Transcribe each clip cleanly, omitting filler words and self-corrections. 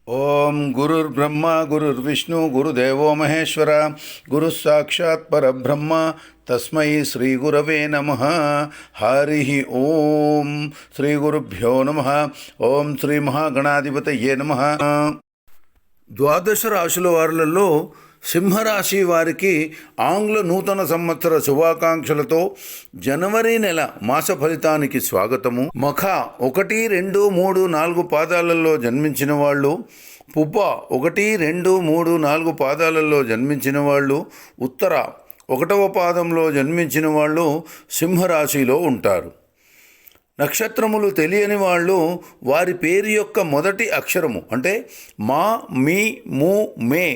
ఓం గురుర్బ్రహ్మ గురుర్విష్ణు గురుదేవో మహేశ్వర గురు సాక్షాత్ పరబ్రహ్మ తస్మై శ్రీ గురవే నమః. హరి ఓం శ్రీ గురుభ్యో నమః. ఓం శ్రీ మహాగణాధిపతయే నమః. ద్వాదశ రాశుల వారులలో సింహరాశి వారికి ఆంగ్ల నూతన సంవత్సర శుభాకాంక్షలతో జనవరి నెల మాస ఫలితానికి స్వాగతము. మఖ 1, 2, 3, 4 పాదాలలో జన్మించిన వాళ్ళు, పుబ్బ 1, 2, 3, 4 పాదాలలో జన్మించిన వాళ్ళు, ఉత్తర 1వ పాదంలో జన్మించిన వాళ్ళు సింహరాశిలో ఉంటారు. నక్షత్రములు తెలియని వాళ్ళు వారి పేరు యొక్క మొదటి అక్షరము అంటే మా, మీ, ము, మే,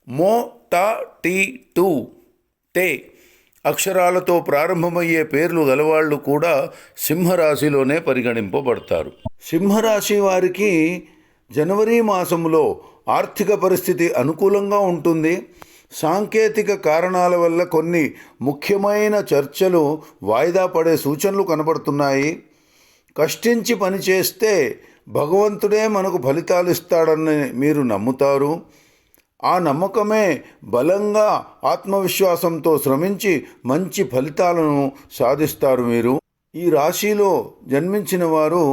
మో, టా, టీ, టూ, టే అక్షరాలతో ప్రారంభమయ్యే పేర్లు గలవాళ్ళు కూడా సింహరాశిలోనే పరిగణింపబడతారు. సింహరాశి వారికి జనవరి మాసంలో ఆర్థిక పరిస్థితి అనుకూలంగా ఉంటుంది. సాంకేతిక కారణాల వల్ల కొన్ని ముఖ్యమైన చర్చలు వాయిదా పడే సూచనలు కనబడుతున్నాయి. కష్టించి పనిచేస్తే భగవంతుడే మనకు ఫలితాలు ఇస్తాడని మీరు నమ్ముతారు. ఆ నమ్మకమే బలంగా ఆత్మవిశ్వాసంతో శ్రమించి మంచి ఫలితాలను సాధిస్తారు. మీరు ఈ రాశిలో జన్మించిన వారు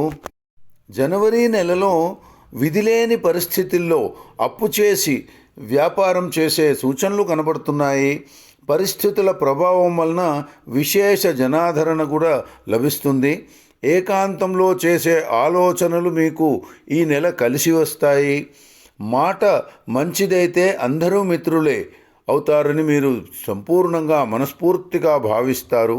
జనవరి నెలలో విధిలేని పరిస్థితుల్లో అప్పు చేసి వ్యాపారం చేసే సూచనలు కనబడుతున్నాయి. పరిస్థితుల ప్రభావం వలన విశేష జనాదరణ కూడా లభిస్తుంది. ఏకాంతంలో చేసే ఆలోచనలు మీకు ఈ నెల కలిసి వస్తాయి. మాట మంచిదైతే అందరూ మిత్రులే అవుతారని మీరు సంపూర్ణంగా మనస్ఫూర్తిగా భావిస్తారు.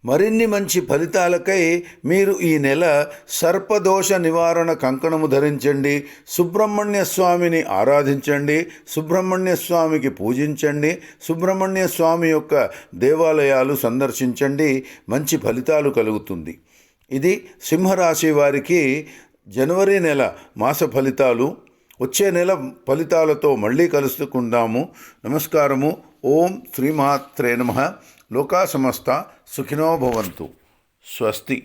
మరిన్ని మంచి ఫలితాలకై మీరు ఈ నెల సర్పదోష నివారణ కంకణము ధరించండి, సుబ్రహ్మణ్య స్వామిని ఆరాధించండి, సుబ్రహ్మణ్య స్వామికి పూజించండి, సుబ్రహ్మణ్య స్వామి యొక్క దేవాలయాలు సందర్శించండి. మంచి ఫలితాలు కలుగుతుంది. ఇది సింహరాశి వారికి జనవరి నెల మాస ఫలితాలు. వచ్చే నెల ఫలితాలతో మళ్ళీ కలుసుకుందాము. నమస్కారము. ఓం శ్రీమాత్రే నమః. లోకా సమస్త సుఖినో భవంతు. స్వస్తి.